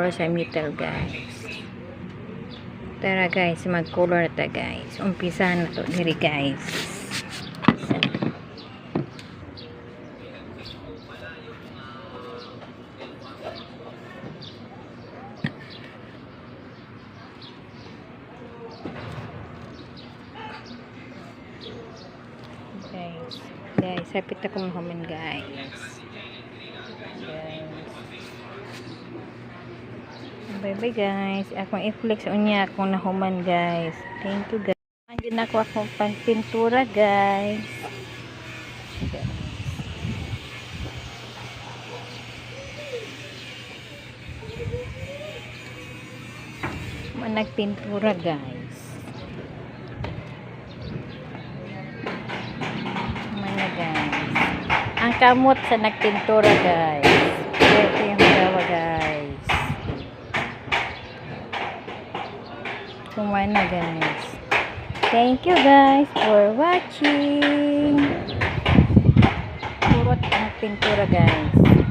color sa metal guys. Tara guys, mag-color ta guys. Umpisa na to diri guys. Guys, hapit ako mahuman guys. Bye bye guys. Akong i-flex unya akong nahuman guys. Thank you guys. Andyan ako akong pagpintura guys. Nagpintura guys. Mana guys. Ang kamot sa nagpintura guys. Ito yung dawa guys. Kumana guys. Thank you guys for watching. Purot ang pintura guys.